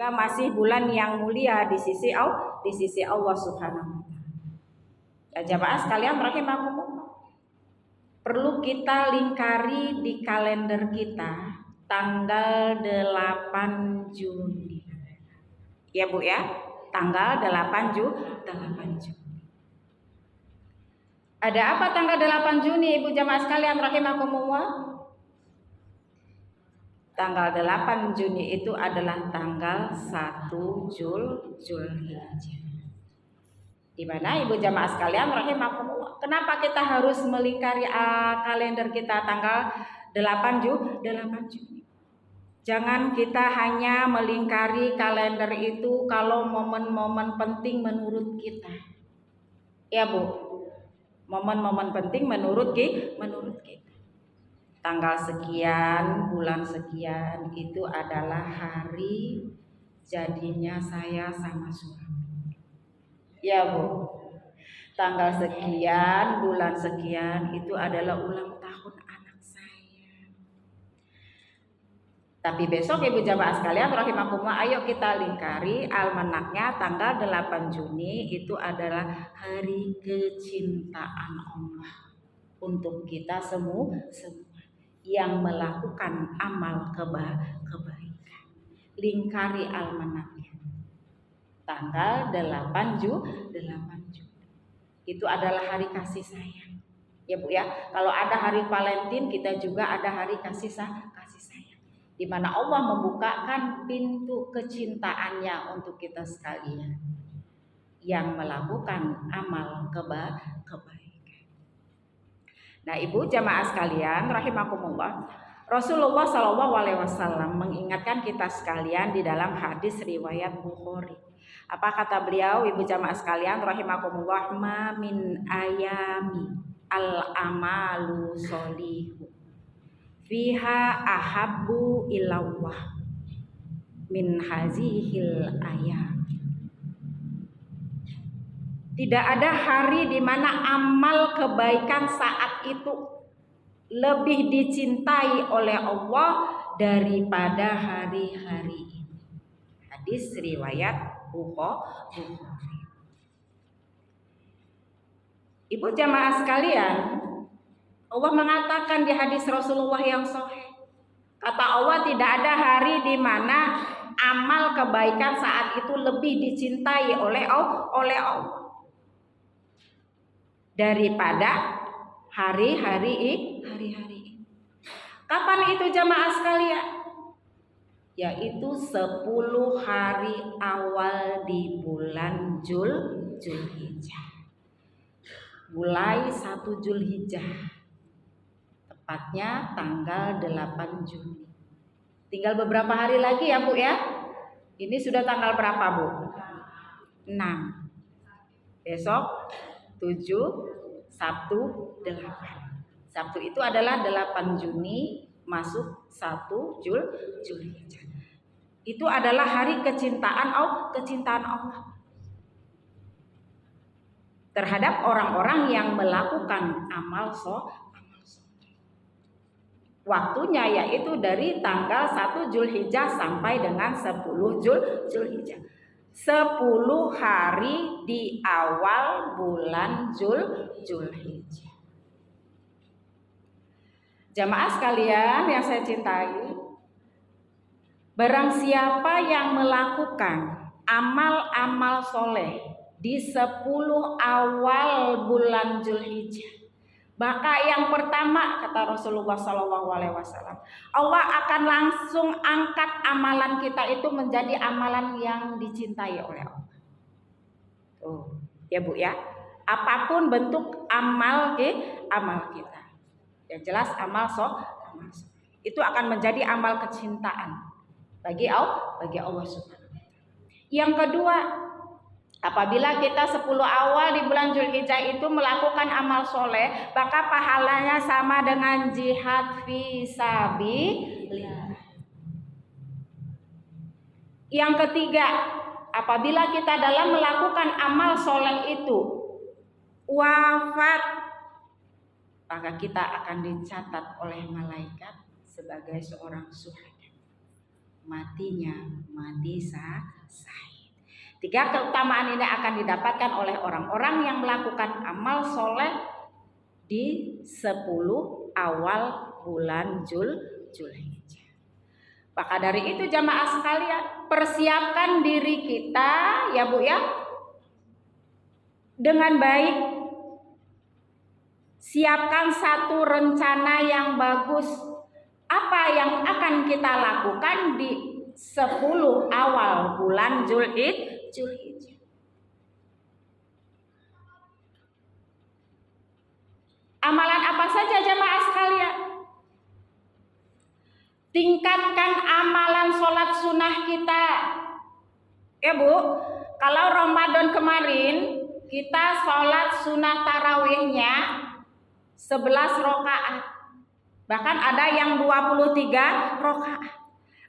masih bulan yang mulia di sisi Allah Subhanahu wa taala. Ya, jamaah sekalian rahimakumullah. Perlu kita lingkari di kalender kita tanggal 8 Juni. Ya Bu ya, tanggal 8 Juni. Ada apa tanggal 8 Juni Ibu jamaah sekalian rahimakumullah? Tanggal 8 Juni itu adalah tanggal 1 Zulhijjah. Di mana Ibu jamaah sekalian rahimakumullah, kenapa kita harus melingkari kalender kita tanggal 8 Juni? Jangan kita hanya melingkari kalender itu kalau momen-momen penting menurut kita. Ya Bu, momen-momen penting menurut kita. Tanggal sekian, bulan sekian itu adalah hari jadinya saya sama suami. Ya Bu, tanggal sekian, bulan sekian itu adalah ulang tahun anak saya. Tapi besok Ibu jamaah sekalian rahimakumullah, ayo kita lingkari almanaknya tanggal 8 Juni itu adalah hari kecintaan Allah untuk kita semua yang melakukan amal kebaikan. Lingkari almanaknya tanggal 8 Juni. Itu adalah hari kasih sayang. Ya Bu ya, kalau ada hari Valentine kita juga ada hari kasih sayang, di mana Allah membukakan pintu kecintaannya untuk kita sekalian yang melakukan amal kebaikan. Nah, Ibu jamaah sekalian rahimakumullah, Rasulullah SAW mengingatkan kita sekalian di dalam hadis riwayat Bukhari. Apa kata beliau Ibu jamaah sekalian rahimakumullah? Ma min ayami al amalu solihu fiha ahabbu ilallah min hazihil ayam. Tidak ada hari di mana amal kebaikan saat itu lebih dicintai oleh Allah daripada hari-hari ini. Hadis riwayat Bukhari. Ibu jamaah sekalian, Allah mengatakan di hadis Rasulullah yang sahih, kata Allah tidak ada hari di mana amal kebaikan saat itu lebih dicintai oleh Allah daripada hari-hari ini. Kapan itu jamaah sekalian? Yaitu 10 hari awal di bulan Zulhijjah. Mulai 1 Zulhijjah, tepatnya tanggal 8 Juni. Tinggal beberapa hari lagi ya Bu ya. Ini sudah tanggal berapa Bu? 6. Besok 7, Sabtu 8. Sabtu itu adalah 8 Juni masuk 1 Zulhijjah. Itu adalah hari kecintaan Allah terhadap orang-orang yang melakukan amal soleh. Waktunya yaitu dari tanggal 1 Zulhijjah sampai dengan 10 Zulhijjah. 10 hari di awal bulan Zulhijjah. Jamaah sekalian yang saya cintai, barang siapa yang melakukan amal-amal soleh di 10 awal bulan Zulhijjah, maka yang pertama kata Rasulullah SAW, Allah akan langsung angkat amalan kita itu menjadi amalan yang dicintai oleh Allah. Tuh, ya Bu ya. Apapun bentuk amal kita, yang jelas amal itu akan menjadi amal kecintaan bagi Allah Subhanahu. Yang kedua, apabila kita 10 awal di bulan Zulhijjah itu melakukan amal soleh, maka pahalanya sama dengan jihad fisabilillah. Yang ketiga, apabila kita dalam melakukan amal soleh itu wafat, maka kita akan dicatat oleh malaikat sebagai seorang syuhada. matinya mati syahid. 3 keutamaan ini akan didapatkan oleh orang-orang yang melakukan amal soleh di 10 awal bulan Zulhijjah. Maka dari itu jamaah sekalian, persiapkan diri kita ya Bu ya dengan baik. Siapkan satu rencana yang bagus. Apa yang akan kita lakukan di 10 awal bulan Zulhijjah. Amalan apa saja jamaah sekalian? Tingkatkan amalan sholat sunnah kita. Ya Bu, kalau Ramadan kemarin kita sholat sunnah tarawihnya 11 rakaat. Bahkan ada yang 23 rakaat.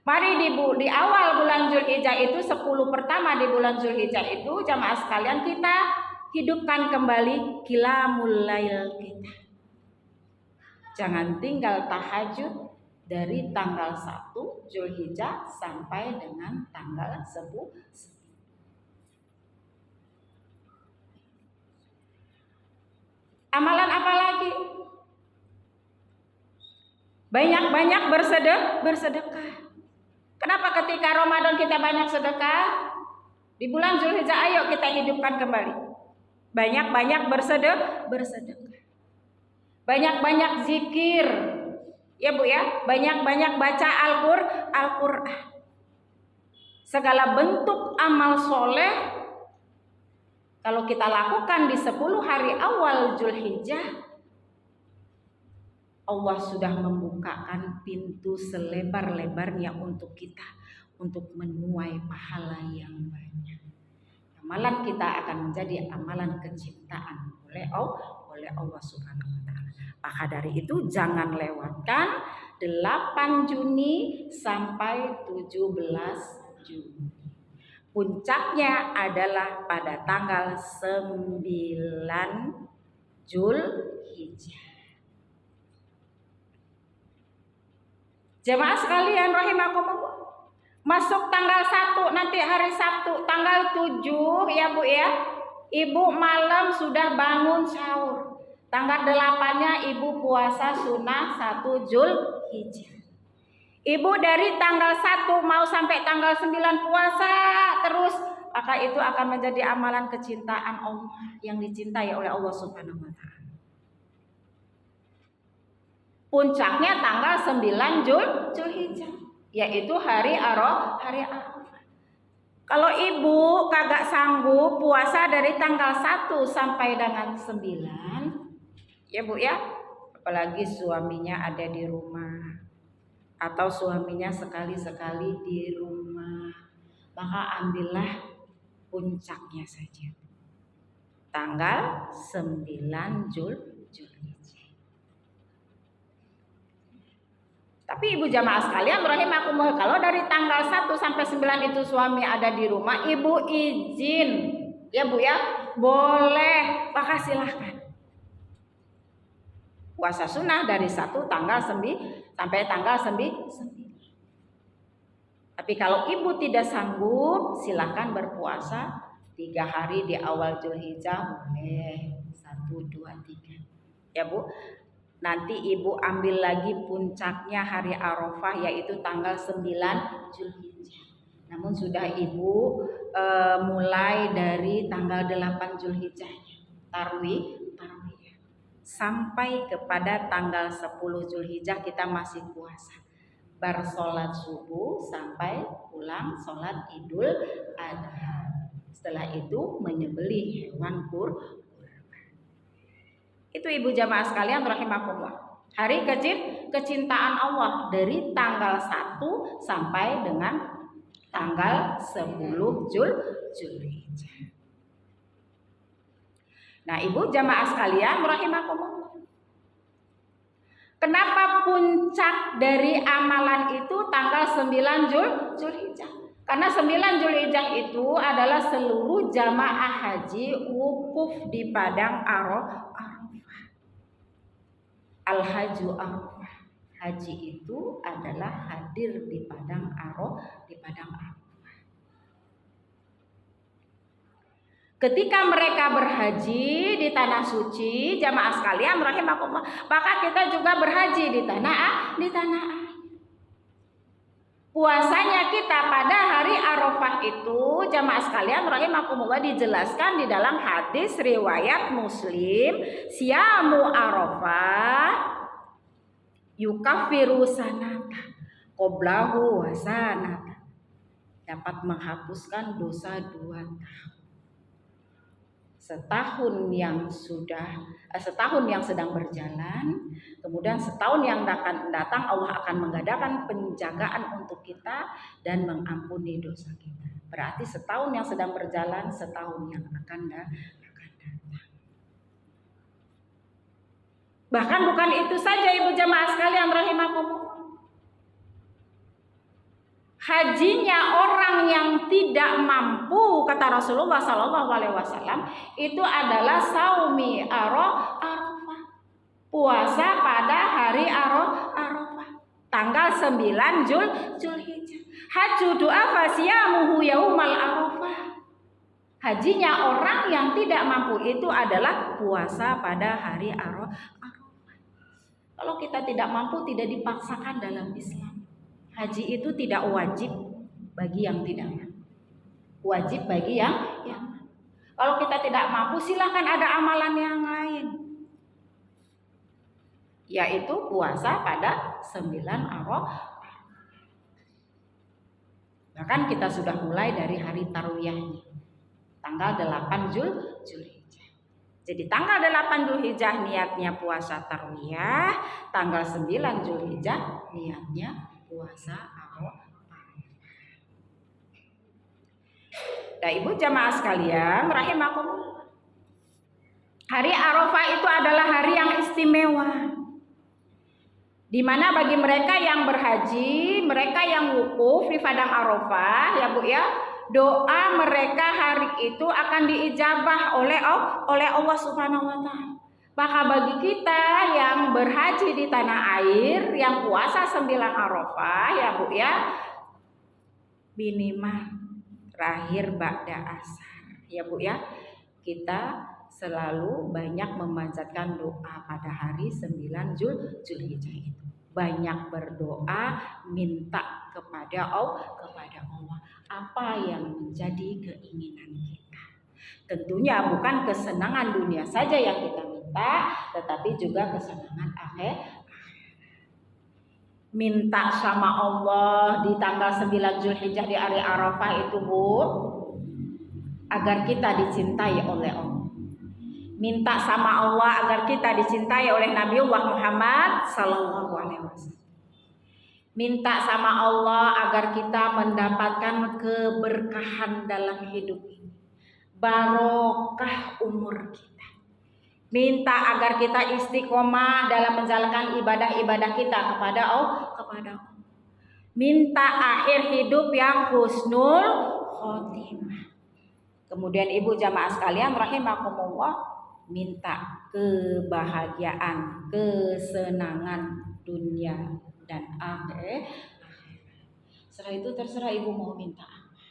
Mari di awal bulan Zulhijjah itu 10 pertama di bulan Zulhijjah itu jamaah sekalian kita hidupkan kembali qiyamul lail kita. Jangan tinggal tahajud dari tanggal 1 Zulhijjah sampai dengan tanggal 10. Amalan apa lagi? Banyak-banyak bersedekah. Kenapa ketika Ramadan kita banyak sedekah? Di bulan Zulhijjah ayo kita hidupkan kembali. Banyak-banyak bersedekah. Banyak-banyak zikir. Ya Bu ya, banyak-banyak baca Al-Qur'an. Segala bentuk amal soleh kalau kita lakukan di 10 hari awal Zulhijjah, Allah sudah membukakan pintu selebar-lebarnya untuk kita untuk menuai pahala yang banyak. Amalan kita akan menjadi amalan kecintaan oleh Allah Subhanahu wa taala. Maka dari itu jangan lewatkan 8 Juni sampai 17 Juni. Puncaknya adalah pada tanggal 9 Zulhijjah. Jemaah sekalian rahimakumullah. Masuk tanggal 1 nanti hari Sabtu tanggal 7 ya Bu ya. Ibu malam sudah bangun sahur. Tanggal 8-nya ibu puasa sunnah 1 Zulhijjah. Ibu dari tanggal 1 mau sampai tanggal 9 puasa terus, maka itu akan menjadi amalan kecintaan Allah yang dicintai oleh Allah Subhanahu wa taala. Puncaknya tanggal 9 Zulhijjah, yaitu hari Arafah. Kalau ibu kagak sanggup puasa dari tanggal 1 sampai dengan 9, ya Bu ya, apalagi suaminya ada di rumah atau suaminya sekali-sekali di rumah, maka ambillah puncaknya saja. Tanggal 9 Zulhijjah. Tapi ibu jamaah sekalian rahimakumullah, kalau dari tanggal 1 sampai 9 itu suami ada di rumah, ibu izin ya Bu ya, boleh, maka silahkan puasa sunnah dari 1 tanggal 9 sampai tanggal 9. Tapi kalau ibu tidak sanggup, silahkan berpuasa 3 hari di awal Zulhijjah, boleh 1, 2, 3 ya Bu. Nanti ibu ambil lagi puncaknya hari Arafah, yaitu tanggal 9 Zulhijjah. Namun sudah ibu mulai dari tanggal 8 Zulhijjah tarwih sampai kepada tanggal 10 Zulhijjah kita masih puasa. Bersolat subuh sampai pulang solat Idul Adha. Setelah itu menyembelih hewan kurban. Itu ibu jamaah sekalian rahimakumullah. Hari kecintaan Allah dari tanggal 1 sampai dengan tanggal 10 Zulhijjah. Nah, ibu jamaah sekalian rahimakumullah. Kenapa puncak dari amalan itu tanggal 9 Zulhijjah? Karena 9 Zulhijjah itu adalah seluruh jamaah haji wukuf di padang Arafah. Al-Hajju Arafah. Haji itu adalah hadir di padang Arafah. Ketika mereka berhaji di tanah suci, jamaah sekalian rahimakumullah, maka kita juga berhaji di tanah air. Puasanya kita pada hari Arafah itu, jamaah sekalian rahimakumullah, dijelaskan di dalam hadis riwayat Muslim, siyamu Arafah yukafiru sanata qoblahu wa sanata, dapat menghapuskan dosa 2 tahun. Setahun yang sedang berjalan, kemudian setahun yang akan datang Allah akan mengadakan penjagaan untuk kita dan mengampuni dosa kita. Berarti setahun yang sedang berjalan, setahun yang akan datang. Bahkan bukan itu saja ibu jamaah sekalian rahimakumullah. Hajinya orang yang tidak mampu, kata Rasulullah SAW, itu adalah saumi Arafah, puasa pada hari Arafah, tanggal 9 Zulhijjah. Haju doa fasiyamuhu yaumal Arafah. Hajinya orang yang tidak mampu itu adalah puasa pada hari Arafah. Kalau kita tidak mampu, tidak dipaksakan dalam Islam. Haji itu tidak wajib bagi yang tidak mampu. Wajib bagi yang mampu. Kalau kita tidak mampu, silakan ada amalan yang lain, yaitu puasa pada 9 Arafah. Bahkan kita sudah mulai dari hari tarwiyahnya, tanggal 8 Zulhijjah. Jadi tanggal 8 Zulhijjah niatnya puasa tarwiyah, tanggal 9 Zulhijjah niatnya puasa Arafah. Nah, ibu jamaah sekalian rahimakumullah, hari Arafah itu adalah hari yang istimewa, di mana bagi mereka yang berhaji, mereka yang wukuf di padang Arafah, ya Bu ya, doa mereka hari itu akan diijabah oleh Allah Subhanahu wa taala. Maka bagi kita yang berhaji di tanah air, yang puasa 9 Arafah, ya Bu ya, minimal terakhir ba'da asar, ya Bu ya, kita selalu banyak memanjatkan doa pada hari 9 Zulhijjah itu. Banyak berdoa, minta kepada Allah apa yang menjadi keinginan kita. Tentunya bukan kesenangan dunia saja yang kita minta, tetapi juga kesenangan akhir. Minta sama Allah di tanggal 9 Zulhijjah di hari Arafah itu Bu, agar kita dicintai oleh Allah. Minta sama Allah agar kita dicintai oleh Nabiullah Muhammad sallallahu alaihi wasallam. Minta sama Allah agar kita mendapatkan keberkahan dalam hidup ini, barokah umur kita. Minta agar kita istiqomah dalam menjalankan ibadah-ibadah kita kepada Allah. Minta akhir hidup yang husnul khotimah. Kemudian ibu jamaah sekalian rahimakumullah, minta kebahagiaan, kesenangan dunia dan akhir. Setelah itu terserah ibu mau minta apa.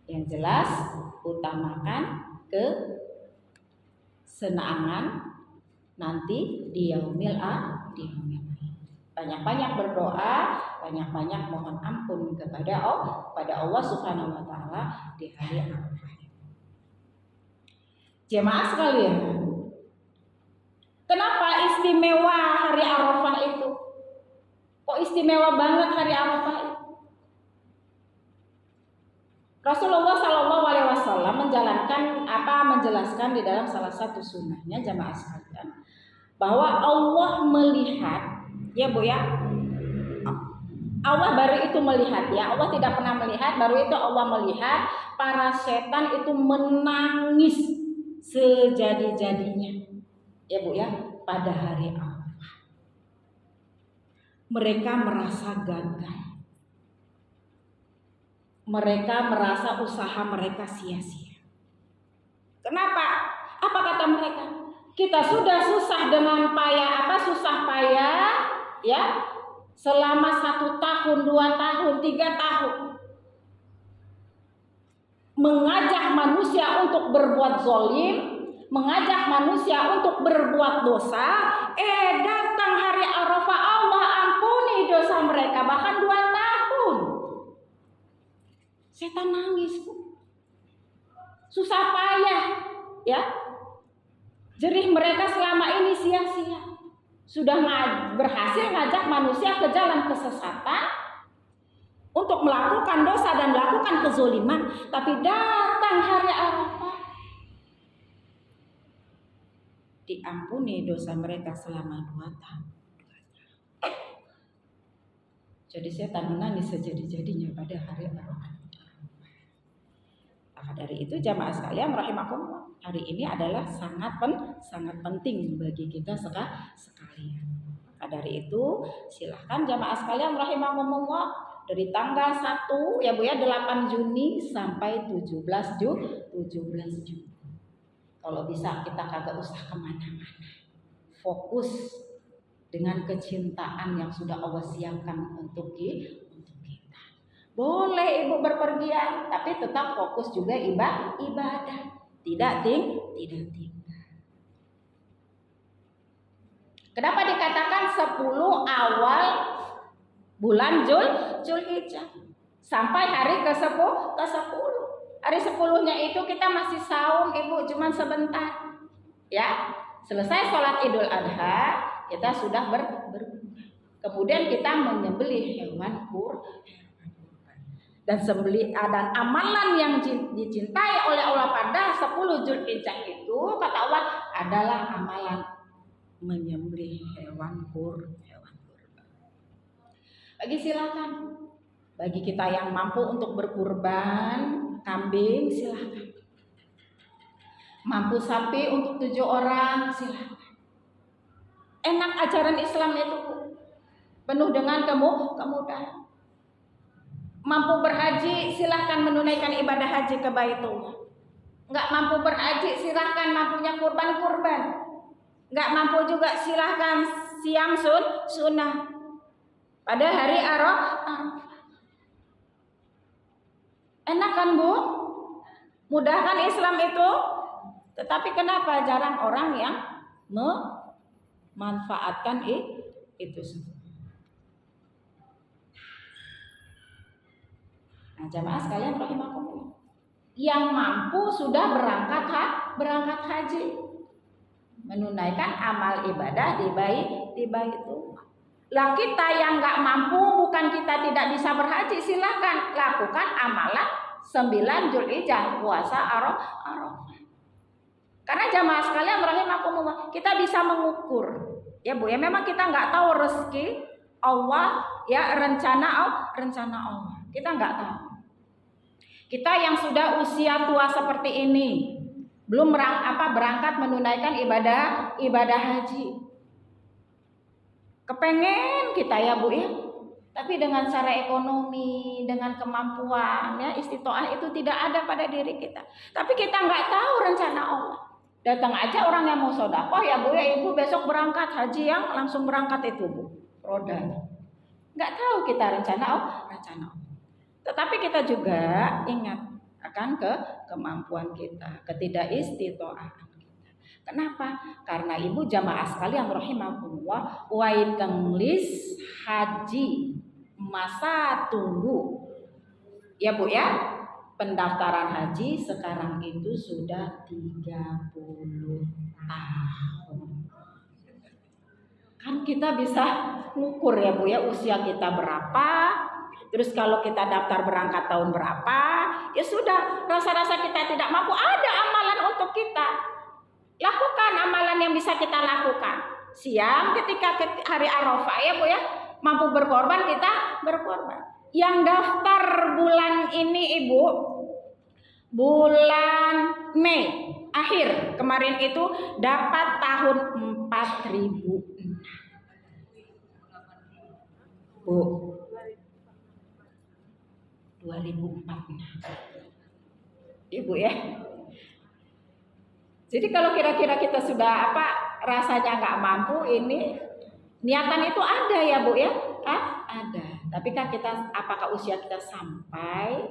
Yang jelas utamakan kesenangan nanti di yaumil akhir. Banyak-banyak berdoa, banyak-banyak mohon ampun kepada Allah Subhanahu wa taala di hari Arafah. Jemaah sekalian, kenapa istimewa hari Arafah itu? Kok istimewa banget hari Arafah itu? Rasulullah Shallallahu Alaihi Wasallam menjelaskan di dalam salah satu sunnahnya jamaah sekalian, bahwa Allah melihat, ya Bu ya, Allah baru itu melihat, ya Allah tidak pernah melihat, baru itu Allah melihat para setan itu menangis sejadi-jadinya, ya Bu ya, pada hari Arafah. Mereka merasa gagal. Mereka merasa usaha mereka sia-sia. Kenapa? Apa kata mereka? Kita sudah susah dengan susah payah ya selama 1 tahun, 2 tahun, 3 tahun mengajak manusia untuk berbuat zalim, mengajak manusia untuk berbuat dosa, datang hari Arafah, Allah ampuni dosa mereka, bahkan 2 tahun. Setan nangis, Bu. Susah payah, ya. Jerih mereka selama ini sia-sia. Sudah berhasil ngajak manusia ke jalan kesesatan untuk melakukan dosa dan melakukan kezoliman, tapi datang hari Arafah, diampuni dosa mereka selama 2 tahun. Jadi setan menangis sejadi-jadinya pada hari Arafah. Maka dari itu jamaah sekalian rahimakumullah, hari ini adalah sangat penting bagi kita sekalian. Maka dari itu silahkan jamaah sekalian rahimakumullah, dari tanggal 1 ya Bu ya 8 Juni sampai 17 Juni. Kalau bisa kita kagak usah kemana-mana, fokus dengan kecintaan yang sudah Allah siapkan untuk kita. Boleh ibu berpergian, tapi tetap fokus juga ibadah, tidak tinggal. Kenapa dikatakan 10 awal bulan Zulhijjah sampai hari ke-10? Hari 10-nya itu kita masih saum ibu, cuman sebentar. Ya, selesai sholat Idul Adha, kita sudah berbuka. Kemudian kita menyembelih hewan kurban. Dan amalan yang dicintai oleh Allah pada 10 Zulhijjah itu kata Allah adalah amalan menyembelih hewan kurban. Silakan. Bagi kita yang mampu untuk berkurban kambing, silakan. Mampu sapi untuk 7 orang, silakan. Enak ajaran Islam itu, penuh dengan kemudahan. Mampu berhaji, silahkan menunaikan ibadah haji ke Baitullah. Nggak mampu berhaji, silahkan mampunya kurban. Nggak mampu juga silahkan siam sunnah pada hari Arafah. Enak kan Bu? Mudah kan Islam itu? Tetapi kenapa jarang orang yang memanfaatkan itu semua? Nah, jamaah sekalian rahimakumullah, yang mampu sudah berangkat haji, menunaikan amal ibadah di Baitullah. Lah kita yang nggak mampu, bukan kita tidak bisa berhaji, silakan lakukan amalan 9 Zulhijjah, puasa Arafah. Karena jamaah sekalian rahimakumullah, kita bisa mengukur, ya Bu ya, memang kita nggak tahu rezeki Allah, ya rencana Allah, kita nggak tahu. Kita yang sudah usia tua seperti ini, belum berangkat menunaikan ibadah haji. Kepengen kita ya Bu ya, tapi dengan cara ekonomi, dengan kemampuan ya istitoah itu tidak ada pada diri kita. Tapi kita nggak tahu rencana Allah. Datang aja orang yang mau sedekah ya Bu ya, ibu besok berangkat haji, yang langsung berangkat itu Bu, rodanya. Nggak tahu kita rencana Allah. Tetapi kita juga ingat akan kemampuan kita, ketidakistitoaan kita. Kenapa? Karena ibu jamaah sekalian rahimakumullah, waiting list haji masa tunggu, ya Bu ya, pendaftaran haji sekarang itu sudah 30 tahun. Kan kita bisa ngukur ya Bu ya, usia kita berapa. Terus kalau kita daftar berangkat tahun berapa, ya sudah, rasa-rasa kita tidak mampu, ada amalan untuk kita. Lakukan amalan yang bisa kita lakukan. Siang ketika hari Arafah ya Bu ya, mampu berkorban, kita berkorban. Yang daftar bulan ini Ibu, bulan Mei akhir kemarin itu dapat tahun 4006. Bu, 2004. Ibu ya. Jadi kalau kira-kira kita sudah rasanya nggak mampu, ini Niatan itu ada ya Bu ya? Ada. Tapi kan kita, apakah usia kita sampai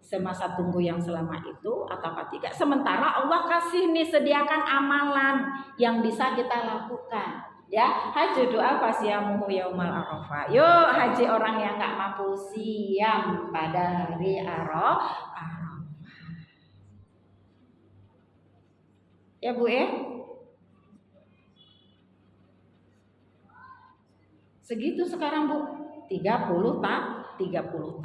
semasa tunggu yang selama itu ataukah tidak? Sementara Allah kasih nih, sediakan amalan yang bisa kita lakukan. Ya, haji doa fasyamuhu yaumal arafah. Yuk haji orang yang nggak mampu siam pada hari Arafah. Ya Bu ya? Segitu sekarang Bu, 30 tahun.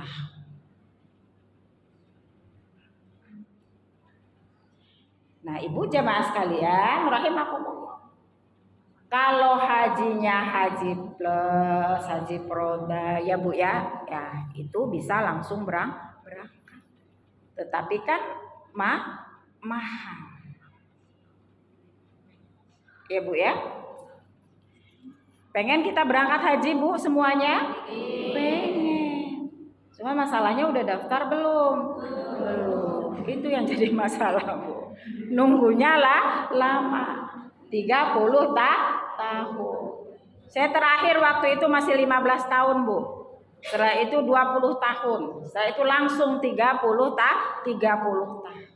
Nah, Ibu jemaah sekalian, rahimakumullah. Kalau hajinya haji plus, haji proda ya Bu ya, itu bisa langsung berangkat. Tetapi kan mahal. Ya Bu ya. Pengen kita berangkat haji Bu semuanya? Pengen. Cuma masalahnya udah daftar belum? Belum. Itu yang jadi masalah Bu. Nunggunya lama. 30 tahun. Saya terakhir waktu itu masih 15 tahun Bu. Setelah itu 20 tahun. Setelah itu langsung 30 tahun.